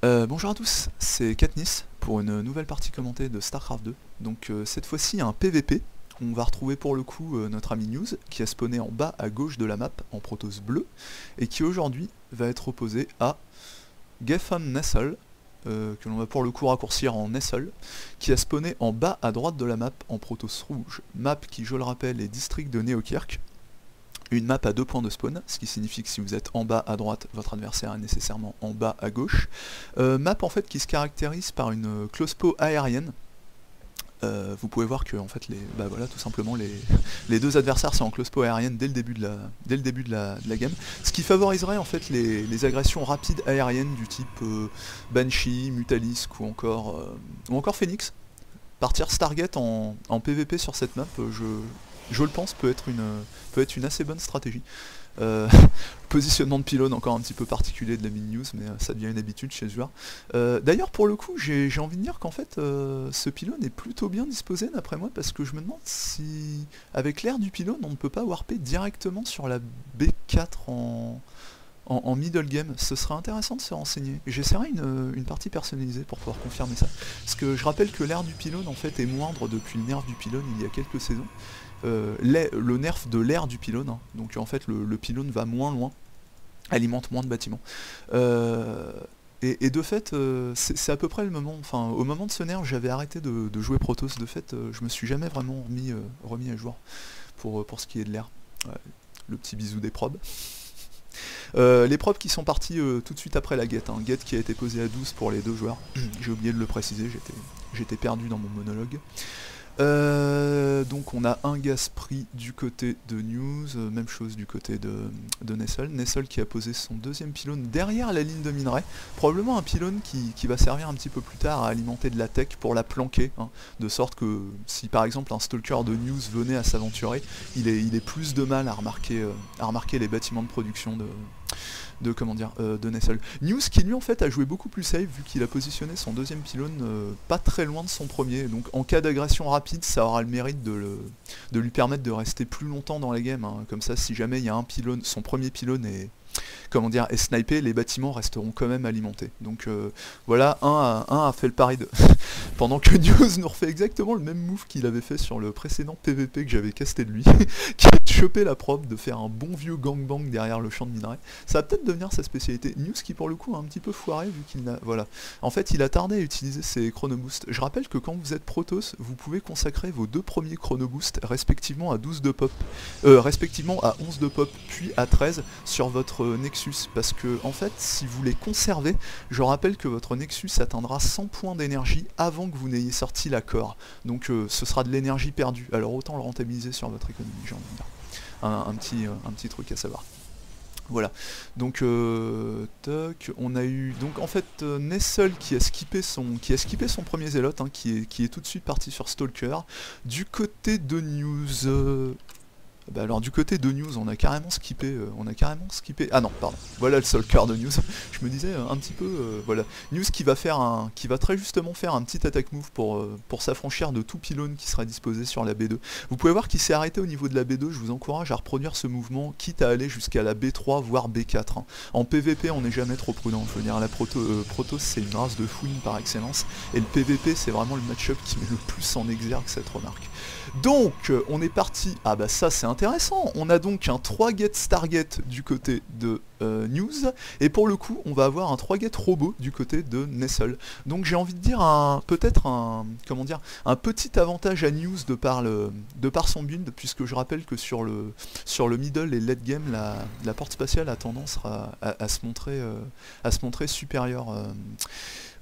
Bonjour à tous, c'est Katniss pour une nouvelle partie commentée de StarCraft 2. Donc cette fois-ci un PVP. On va retrouver pour le coup notre ami News qui a spawné en bas à gauche de la map en Protoss bleu et qui aujourd'hui va être opposé à Geffen Nessel, que l'on va pour le coup raccourcir en Nessel, qui a spawné en bas à droite de la map en Protoss rouge. Map qui, je le rappelle, est district de Neokirk. Une map à 2 points de spawn, ce qui signifie que si vous êtes en bas à droite, votre adversaire est nécessairement en bas à gauche. Map en fait qui se caractérise par une close po aérienne. Vous pouvez voir que en fait voilà, tout simplement les deux adversaires sont en close po aérienne dès le début de la game, ce qui favoriserait en fait les agressions rapides aériennes du type Banshee, Mutalisk ou encore Phoenix. Partir Stargate en PVP sur cette map, je le pense, peut être une assez bonne stratégie. Positionnement de pylône encore un petit peu particulier de la mini-news, mais ça devient une habitude chez le joueur. D'ailleurs, pour le coup, j'ai envie de dire qu'en fait, ce pylône est plutôt bien disposé d'après moi, parce que je me demande si, avec l'air du pylône, on ne peut pas warper directement sur la B4 en middle game. Ce serait intéressant de se renseigner. J'essaierai une partie personnalisée pour pouvoir confirmer ça. Parce que je rappelle que l'air du pylône en fait est moindre depuis le nerf du pylône il y a quelques saisons. Le nerf de l'air du pylône, hein. Donc en fait le pylône va moins loin, alimente moins de bâtiments. Et de fait, c'est à peu près le moment, enfin au moment de ce nerf j'avais arrêté de jouer Protoss. De fait, je me suis jamais vraiment remis à jouer pour ce qui est de l'air. Ouais, le petit bisou des probes. Les probes qui sont partis tout de suite après la guette, hein. Guette qui a été posée à 12 pour les deux joueurs. J'ai oublié de le préciser, j'étais perdu dans mon monologue. Donc on a un Gaspris du côté de News, même chose du côté de Nessel. Nessel qui a posé son deuxième pylône derrière la ligne de minerai, probablement un pylône qui va servir un petit peu plus tard à alimenter de la tech pour la planquer, hein, de sorte que si par exemple un stalker de News venait à s'aventurer, il ait plus de mal à remarquer les bâtiments de production de Nessel. News qui lui en fait a joué beaucoup plus safe vu qu'il a positionné son deuxième pylône pas très loin de son premier, donc en cas d'agression rapide ça aura le mérite de lui permettre de rester plus longtemps dans la game, hein. Comme ça si jamais il y a un pylône, son premier pylône est snipé, les bâtiments resteront quand même alimentés. Donc voilà, un a fait le pari de... Pendant que News nous refait exactement le même move qu'il avait fait sur le précédent PVP que j'avais casté de lui, qui est de choper la probe, de faire un bon vieux gangbang derrière le champ de minerai. Ça va peut-être devenir sa spécialité. News qui pour le coup a un petit peu foiré vu qu'il n'a... Voilà. En fait il a tardé à utiliser ses chronoboosts. Je rappelle que quand vous êtes Protoss, vous pouvez consacrer vos deux premiers chronoboosts respectivement à 12 de pop, respectivement à 11 de pop, puis à 13 sur votre Nexus, parce que en fait si vous les conservez, je rappelle que votre Nexus atteindra 100 points d'énergie avant que vous n'ayez sorti la core, donc ce sera de l'énergie perdue, alors autant le rentabiliser sur votre économie, j'ai envie de dire. Un petit truc à savoir. Voilà, donc toc, on a eu donc en fait Nessel qui a skippé son premier zélote, hein, qui est tout de suite parti sur Stalker. Du côté de News, alors du côté de News on a carrément skippé, ah non pardon, voilà le Stalker de News. Je me disais un petit peu, voilà, News qui va très justement faire un petit attack move pour s'affranchir de tout pylône qui sera disposé sur la B2. Vous pouvez voir qu'il s'est arrêté au niveau de la B2, je vous encourage à reproduire ce mouvement, quitte à aller jusqu'à la B3 voire B4, hein. En PVP on n'est jamais trop prudent, je veux dire, la Protoss c'est une race de fouine par excellence, et le PVP c'est vraiment le match-up qui met le plus en exergue cette remarque. Donc on est parti, ah bah ça c'est intéressant, on a donc un 3-get Stargate du côté de News, et pour le coup on va avoir un 3-get robot du côté de Nessel. Donc j'ai envie de dire peut-être un petit avantage à News de par son build, puisque je rappelle que sur le middle et late game la porte spatiale a tendance à se montrer supérieure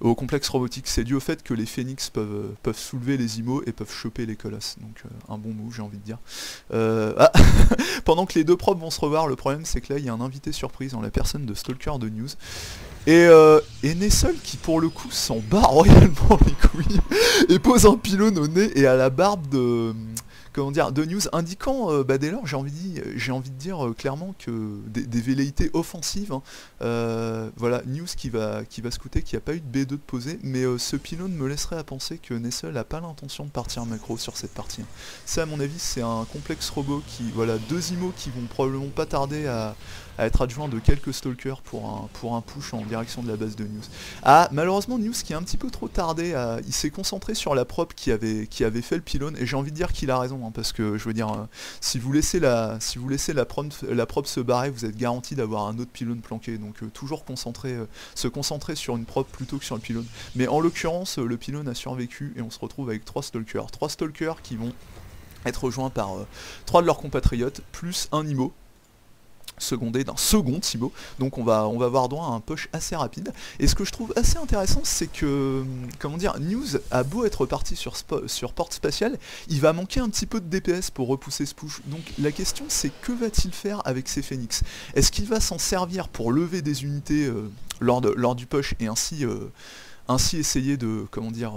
au complexe robotique. C'est dû au fait que les phénix peuvent soulever les IMO et peuvent choper les colosses. Donc un bon move, j'ai envie de dire. Pendant que les deux probes vont se revoir, le problème c'est que là il y a un invité surprise en la personne de Stalker de News. Et Nessel qui pour le coup s'en bat royalement les couilles et pose un pylône au nez et à la barbe de News, indiquant dès lors, j'ai envie de dire clairement que des velléités offensives, hein. Voilà, News qui va scouter, qui n'a pas eu de B2 de posé, mais ce pylône me laisserait à penser que Nessel n'a pas l'intention de partir macro sur cette partie, hein. Ça à mon avis c'est un complexe robot qui, voilà, deux IMO qui vont probablement pas tarder à à être adjoint de quelques stalkers pour un push en direction de la base de News. Ah, malheureusement News qui a un petit peu trop tardé, il s'est concentré sur la prop qui avait fait le pylône, et j'ai envie de dire qu'il a raison, hein, parce que je veux dire, si vous laissez la prop se barrer, vous êtes garanti d'avoir un autre pylône planqué, donc toujours se concentrer sur une prop plutôt que sur le pylône. Mais en l'occurrence, le pylône a survécu et on se retrouve avec 3 stalkers qui vont être rejoints par 3 de leurs compatriotes, plus un IMO, secondé d'un second IMO, donc on va avoir droit à un push assez rapide. Et ce que je trouve assez intéressant, c'est que, comment dire, News a beau être parti sur porte spatiale, il va manquer un petit peu de DPS pour repousser ce push. Donc la question c'est, que va-t-il faire avec ces Phoenix? Est-ce qu'il va s'en servir pour lever des unités lors du push et ainsi essayer de, comment dire,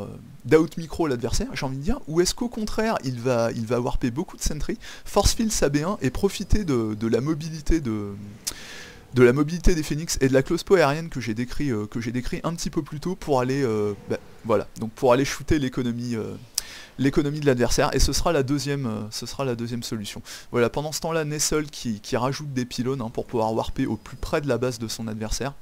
d'out micro l'adversaire, j'ai envie de dire, ou est-ce qu'au contraire il va warper beaucoup de sentry, force field sa B1 et profiter de la mobilité des Phoenix et de la close po aérienne que j'ai décrit un petit peu plus tôt pour aller voilà, donc pour aller shooter l'économie de l'adversaire, et ce sera la deuxième solution. Voilà, pendant ce temps-là, Nessel qui rajoute des pylônes pour pouvoir warper au plus près de la base de son adversaire.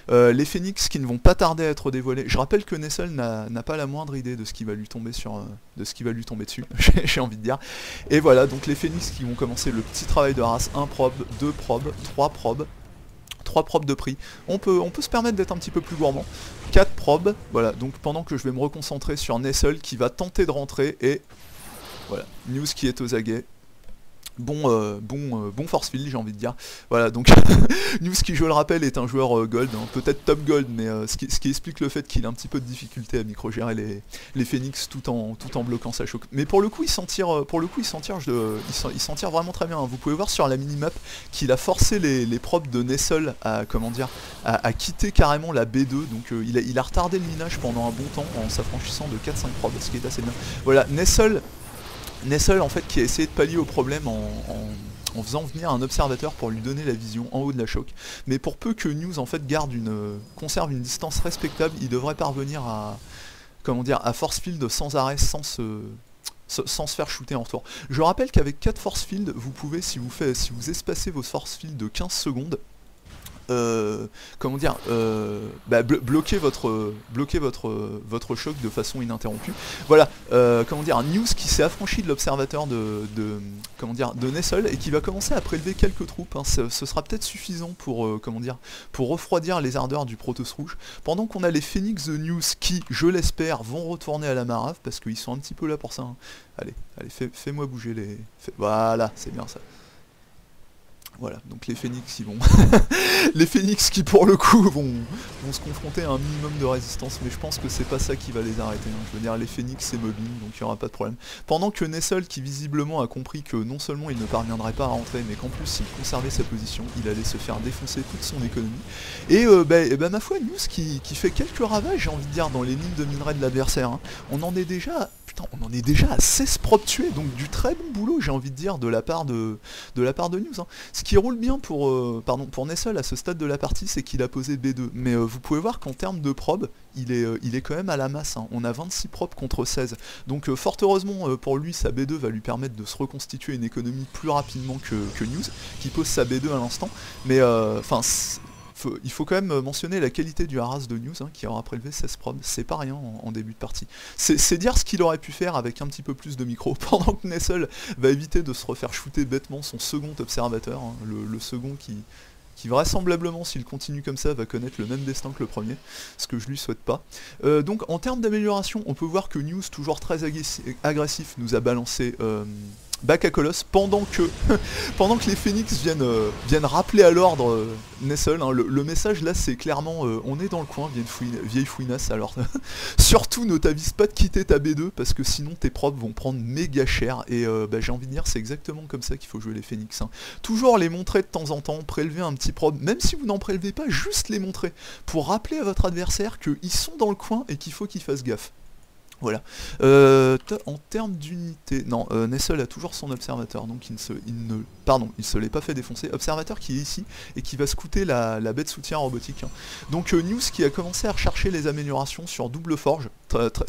Les Phoenix qui ne vont pas tarder à être dévoilés. Je rappelle que Nessel n'a pas la moindre idée de ce qui va lui tomber dessus, j'ai envie de dire. Et voilà, donc les Phoenix qui vont commencer le petit travail de race, 1 probe, 2 probes, 3 probes. 3 probes de prix. On peut se permettre d'être un petit peu plus gourmand. 4 probes, voilà, donc pendant que je vais me reconcentrer sur Nessel qui va tenter de rentrer, et voilà, News qui est aux aguets. Bon force field, j'ai envie de dire. Voilà, donc News qui, je le rappelle, est un joueur gold, peut-être top gold, mais ce qui explique le fait qu'il a un petit peu de difficulté à micro-gérer les Phoenix tout en bloquant sa choc. Mais pour le coup, il s'en tire vraiment très bien. Vous pouvez voir sur la minimap qu'il a forcé les probes de Nessel à, comment dire, à quitter carrément la B2, donc il a retardé le minage pendant un bon temps en s'affranchissant de 4-5 probes, ce qui est assez bien. Voilà, Nessel en fait qui a essayé de pallier au problème en faisant venir un observateur pour lui donner la vision en haut de la choc. Mais pour peu que News en fait conserve une distance respectable, il devrait parvenir à, comment dire, à force field sans arrêt, sans se faire shooter en retour. Je rappelle qu'avec 4 force field, vous pouvez, si vous espacez vos force field de 15 secondes, comment dire, bloquer votre choc de façon ininterrompue. Voilà, comment dire, News qui s'est affranchi de l'observateur de Nessel et qui va commencer à prélever quelques troupes. Ce sera peut-être suffisant pour, comment dire, pour refroidir les ardeurs du Protoss rouge. Pendant qu'on a les Phoenix de News qui, je l'espère, vont retourner à la Marave parce qu'ils sont un petit peu là pour ça. Allez, fais-moi bouger les... Voilà, c'est bien ça. Voilà, donc les Phoenix ils vont... les Phoenix qui pour le coup vont se confronter à un minimum de résistance, mais je pense que c'est pas ça qui va les arrêter. Je veux dire, les Phoenix c'est mobile, donc il n'y aura pas de problème. Pendant que Nessel, qui visiblement a compris que non seulement il ne parviendrait pas à rentrer, mais qu'en plus s'il conservait sa position, il allait se faire défoncer toute son économie. Et ma foi, News qui fait quelques ravages, j'ai envie de dire, dans les lignes de minerai de l'adversaire. On en est déjà... Putain, on en est déjà à 16 probes tués, donc du très bon boulot, j'ai envie de dire, de la part de News. Ce qui roule bien pour Nessel à ce stade de la partie, c'est qu'il a posé B2. Mais vous pouvez voir qu'en termes de probes, il est quand même à la masse. On a 26 probes contre 16. Donc fort heureusement pour lui, sa B2 va lui permettre de se reconstituer une économie plus rapidement que News, qui pose sa B2 à l'instant. Mais il faut quand même mentionner la qualité du harass de News, qui aura prélevé 16 probes, c'est pas rien en début de partie. C'est dire ce qu'il aurait pu faire avec un petit peu plus de micro, pendant que Nessel va éviter de se refaire shooter bêtement son second observateur, le second qui vraisemblablement, s'il continue comme ça, va connaître le même destin que le premier, ce que je lui souhaite pas. Donc en termes d'amélioration, on peut voir que News, toujours très agressif, nous a balancé... back à Colosse pendant que les Phoenix viennent rappeler à l'ordre Nessel. Le message là c'est clairement on est dans le coin, vieille fouinasse, alors surtout ne t'avise pas de quitter ta B2 parce que sinon tes probes vont prendre méga cher, et j'ai envie de dire c'est exactement comme ça qu'il faut jouer les Phoenix. Toujours les montrer de temps en temps, prélever un petit probe, même si vous n'en prélevez pas, juste les montrer pour rappeler à votre adversaire qu'ils sont dans le coin et qu'il faut qu'il fasse gaffe. Voilà. En termes d'unité, non, Nessel a toujours son observateur, donc il se l'est pas fait défoncer. Observateur qui est ici et qui va scouter la baie de soutien robotique, hein. Donc News qui a commencé à rechercher les améliorations sur double forge,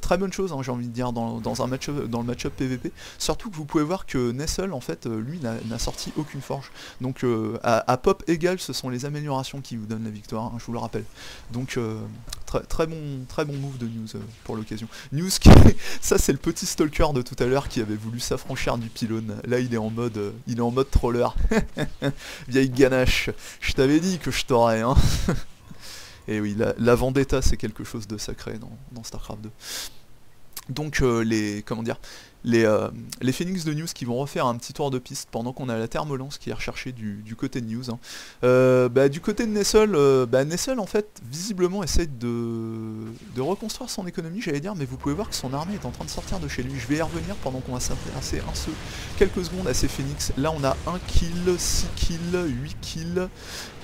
très bonne chose, hein, j'ai envie de dire dans le match-up PVP. Surtout que vous pouvez voir que Nessel en fait lui n'a sorti aucune forge. Donc à pop égal, ce sont les améliorations qui vous donnent la victoire, hein, je vous le rappelle. Donc très bon move de News pour l'occasion. News ça c'est le petit stalker de tout à l'heure qui avait voulu s'affranchir du pylône. Là il est en mode troller. Vieille ganache, je t'avais dit que je t'aurais, hein. Et oui, la vendetta c'est quelque chose de sacré dans StarCraft 2. Donc les Phoenix de News qui vont refaire un petit tour de piste pendant qu'on a la thermolance qui est recherchée du côté de News, hein. Du côté de Nessel, Nessel en fait visiblement essaie de reconstruire son économie, j'allais dire, mais vous pouvez voir que son armée est en train de sortir de chez lui. Je vais y revenir pendant qu'on va s'intéresser quelques secondes à ces Phoenix. Là on a 1 kill, 6 kills, 8 kills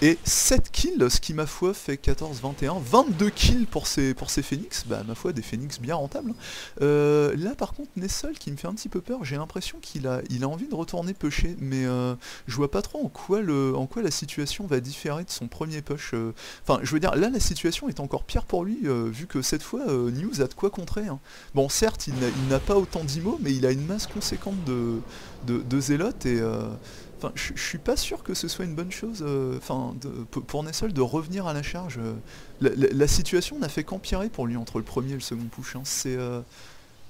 et 7 kills, ce qui ma foi fait 14, 21, 22 kills pour ces Phoenix, ma foi des Phoenix bien rentables, hein. Là par contre Nessel qui me fait un petit peu peur, j'ai l'impression qu'il a envie de retourner pusher, mais je vois pas trop en quoi la situation va différer de son premier push. Enfin je veux dire, là la situation est encore pire pour lui, vu que cette fois News a de quoi contrer, hein. Bon certes il n'a pas autant d'IMO, mais il a une masse conséquente de zélotes et enfin, je suis pas sûr que ce soit une bonne chose pour Nessel de revenir à la charge. La situation n'a fait qu'empirer pour lui entre le premier et le second push, hein.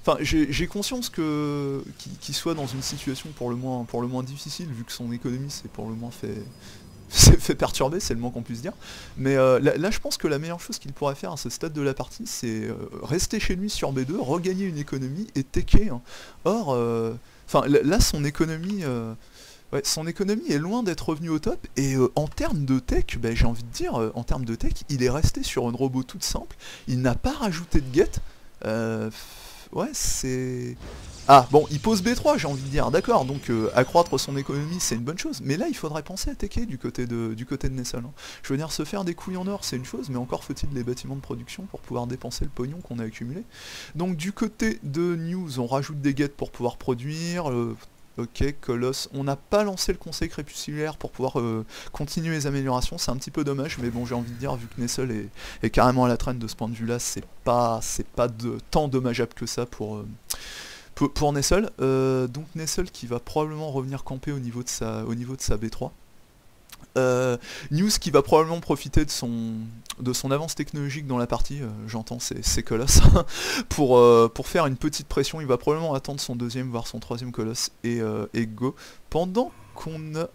Enfin, j'ai conscience qu'il soit dans une situation pour le moins difficile, vu que son économie s'est pour le moins fait perturber, c'est le moins qu'on puisse dire. Mais là, je pense que la meilleure chose qu'il pourrait faire à ce stade de la partie, c'est rester chez lui sur B2, regagner une économie et techer, hein. Or, là, son économie... Ouais, son économie est loin d'être revenue au top, et en termes de tech, j'ai envie de dire, en termes de tech, il est resté sur une robot toute simple, il n'a pas rajouté de get. Ouais, c'est... Ah, bon, il pose B3, j'ai envie de dire, d'accord, donc accroître son économie, c'est une bonne chose, mais là, il faudrait penser à techer du côté de Nessel, hein. Je veux dire, se faire des couilles en or, c'est une chose, mais encore faut-il les bâtiments de production pour pouvoir dépenser le pognon qu'on a accumulé. Donc du côté de News, on rajoute des gates pour pouvoir produire... Ok, Colosse, on n'a pas lancé le conseil crépusculaire pour pouvoir continuer les améliorations, c'est un petit peu dommage, mais bon j'ai envie de dire, vu que Nessel est carrément à la traîne de ce point de vue là, c'est pas tant dommageable que ça pour Nessel. Donc Nessel qui va probablement revenir camper au niveau de sa B3. News qui va probablement profiter de son avance technologique dans la partie, j'entends c'est Colosse, pour faire une petite pression. Il va probablement attendre son deuxième voire son troisième Colosse et go, pendant qu'on a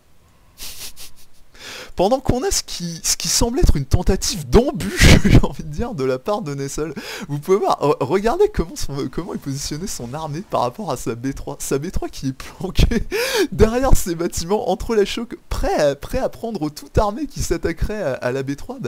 ce qui semble être une tentative d'embûche, j'ai envie de dire, de la part de Nessel. Vous pouvez voir, regardez comment est positionné son armée par rapport à sa B3. Sa B3 qui est planquée derrière ses bâtiments, entre la choc, prêt à prendre toute armée qui s'attaquerait à la B3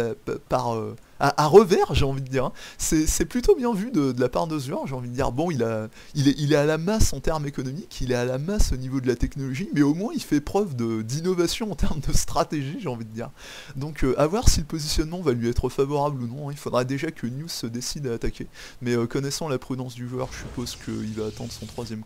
à revers, j'ai envie de dire, hein. C'est plutôt bien vu de la part de ce joueur, j'ai envie de dire. Bon, il est à la masse en termes économiques, il est à la masse au niveau de la technologie, mais au moins il fait preuve d'innovation en termes de stratégie, j'ai envie de dire. Donc à voir si le positionnement va lui être favorable ou non, hein. Il faudra déjà que News se décide à attaquer, mais connaissant la prudence du joueur, je suppose qu'il va attendre son troisième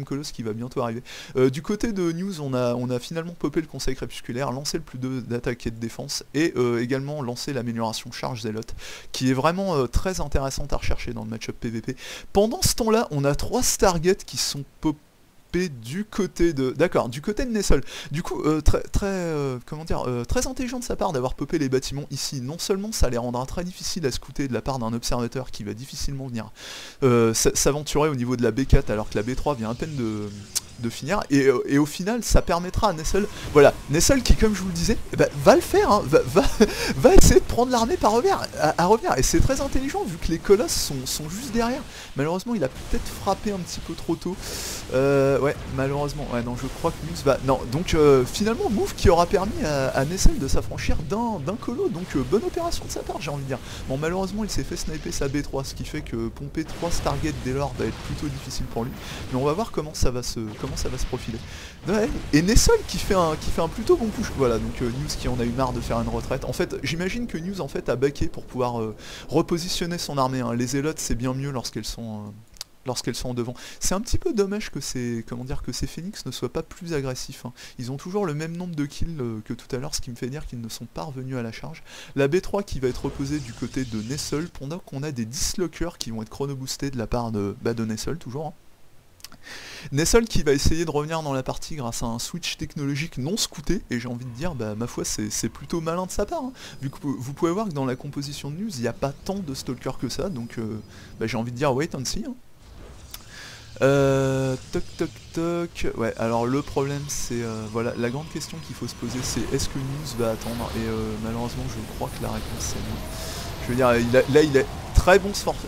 colosse qui va bientôt arriver. Du côté de News, on a finalement popé le conseil crépusculaire, lancé le plus 2 d'attaque et de défense, et également lancé l'amélioration charge zélote, qui est vraiment très intéressante à rechercher dans le match-up PVP. Pendant ce temps-là, on a 3 Stargates qui sont popés du côté de... D'accord, du côté de Nessel. Du coup, très intelligent de sa part d'avoir popé les bâtiments ici. Non seulement ça les rendra très difficiles à scouter de la part d'un observateur qui va difficilement venir s'aventurer au niveau de la B4 alors que la B3 vient à peine de finir, et au final ça permettra à Nessel, voilà, Nessel qui, comme je vous le disais, va le faire, hein, va essayer de prendre l'armée par revers, à revers, et c'est très intelligent vu que les colosses sont juste derrière. Malheureusement il a peut-être frappé un petit peu trop tôt, ouais, malheureusement, ouais, non, je crois que News va, non, donc finalement move qui aura permis à Nessel de s'affranchir d'un colo, donc bonne opération de sa part, j'ai envie de dire. Bon, malheureusement il s'est fait sniper sa B3, ce qui fait que pomper 3 Stargate dès lors va être plutôt difficile pour lui, mais on va voir comment ça va se profiler. Ouais, et Nessel qui fait un plutôt bon push. Voilà, donc News qui en a eu marre de faire une retraite. En fait, j'imagine que News en fait a backé pour pouvoir repositionner son armée, hein. Les zélotes c'est bien mieux lorsqu'elles sont lorsqu'elles sont en devant. C'est un petit peu dommage que ces, comment dire, que ces Phoenix ne soient pas plus agressifs, hein. Ils ont toujours le même nombre de kills que tout à l'heure, ce qui me fait dire qu'ils ne sont pas revenus à la charge. La B3 qui va être reposée du côté de Nessel, pendant qu'on a des dislockers qui vont être chrono-boostés de la part de Nessel, toujours, hein. Nessel qui va essayer de revenir dans la partie grâce à un switch technologique non scouté, et j'ai envie de dire, bah ma foi c'est plutôt malin de sa part, hein. Vu que vous pouvez voir que dans la composition de news, il n'y a pas tant de stalkers que ça, donc bah, j'ai envie de dire wait and see, hein. Toc toc toc. Ouais, alors le problème c'est, voilà, la grande question qu'il faut se poser c'est est-ce que News va attendre, et malheureusement je crois que la réponse c'est non. Je veux dire, il a très bon force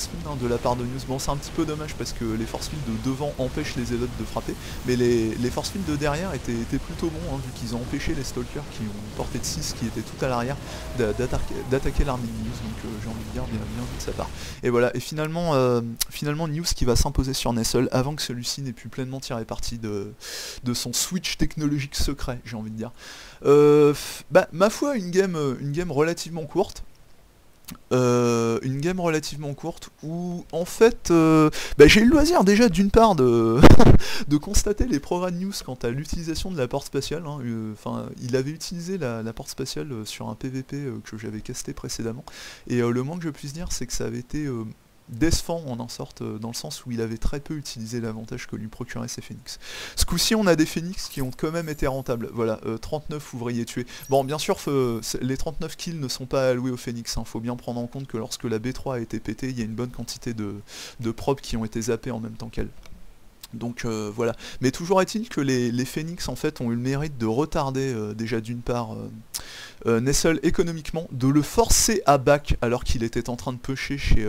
field, hein, de la part de News. Bon, c'est un petit peu dommage parce que les force field de devant empêchent les Elotes de frapper, mais les force field de derrière étaient plutôt bons, hein, vu qu'ils ont empêché les Stalkers qui ont porté de 6, qui étaient tout à l'arrière, d'attaquer l'armée de News. Donc j'ai envie de dire bien vu de sa part. Et voilà, et finalement News qui va s'imposer sur Nessel avant que celui-ci n'ait pu pleinement tirer parti de son switch technologique secret, j'ai envie de dire. Bah, ma foi, une game relativement courte. Une game relativement courte où en fait bah, j'ai eu le loisir déjà d'une part de, de constater les progrès de News quant à l'utilisation de la porte spatiale, hein. Enfin, il avait utilisé la porte spatiale sur un PVP que j'avais casté précédemment, et le moins que je puisse dire c'est que ça avait été décevant en sorte, dans le sens où il avait très peu utilisé l'avantage que lui procuraient ces Phoenix. Ce coup-ci on a des Phoenix qui ont quand même été rentables, voilà, 39 ouvriers tués. Bon bien sûr les 39 kills ne sont pas alloués aux Phoenix, hein. Faut bien prendre en compte que lorsque la B3 a été pétée, il y a une bonne quantité de probes qui ont été zappés en même temps qu'elle. Donc voilà, mais toujours est-il que les Phoenix en fait ont eu le mérite de retarder déjà d'une part Nessel économiquement, de le forcer à back alors qu'il était en train de pusher chez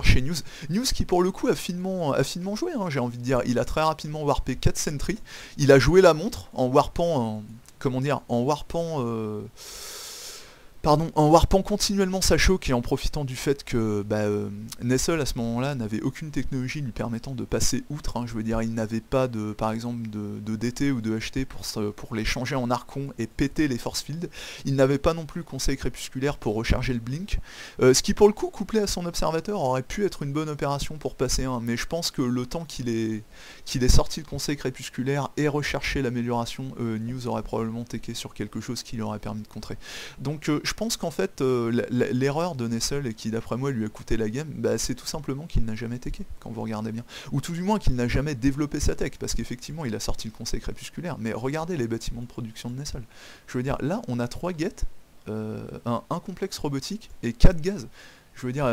chez News. News qui pour le coup a finement joué, hein, j'ai envie de dire. Il a très rapidement warpé 4 sentries, il a joué la montre en warpant en warpant continuellement sa choke et en profitant du fait que Nessel à ce moment-là n'avait aucune technologie lui permettant de passer outre, hein. Je veux dire, il n'avait pas par exemple de DT ou de HT pour les changer en Archon et péter les force fields. Il n'avait pas non plus conseil crépusculaire pour recharger le blink. Ce qui pour le coup, couplé à son observateur, aurait pu être une bonne opération pour passer un, mais je pense que le temps qu'il est sorti le conseil crépusculaire et recherché l'amélioration, News aurait probablement také sur quelque chose qui lui aurait permis de contrer. Donc je pense qu'en fait l'erreur de Nessel, et qui d'après moi lui a coûté la game, bah, c'est tout simplement qu'il n'a jamais teché, quand vous regardez bien. Ou tout du moins qu'il n'a jamais développé sa tech, parce qu'effectivement il a sorti le conseil crépusculaire, mais regardez les bâtiments de production de Nessel. Je veux dire, là on a 3 gates, un complexe robotique et 4 gaz. Je veux dire,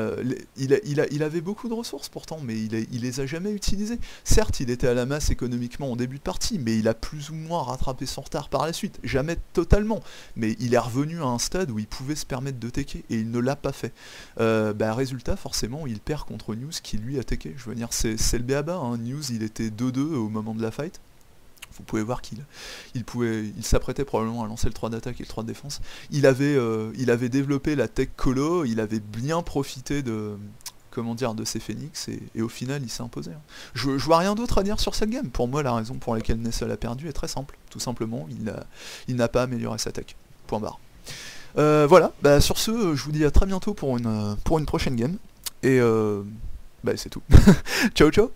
il avait beaucoup de ressources pourtant, mais il les a jamais utilisées. Certes, il était à la masse économiquement en début de partie, mais il a plus ou moins rattrapé son retard par la suite. Jamais totalement, mais il est revenu à un stade où il pouvait se permettre de tecker, et il ne l'a pas fait. Résultat, forcément, il perd contre News qui lui a tecké. Je veux dire, c'est le b.a.-ba, hein. News, il était 2-2 au moment de la fight. Vous pouvez voir qu'il s'apprêtait probablement à lancer le 3 d'attaque et le 3 de défense. Il avait développé la tech colo, il avait bien profité de ces Phoenix, et au final il s'est imposé, hein. Je vois rien d'autre à dire sur cette game. Pour moi, la raison pour laquelle Nessel a perdu est très simple. Tout simplement, il n'a pas amélioré sa tech. Point barre. Voilà, sur ce, je vous dis à très bientôt pour une prochaine game. Et c'est tout. Ciao ciao.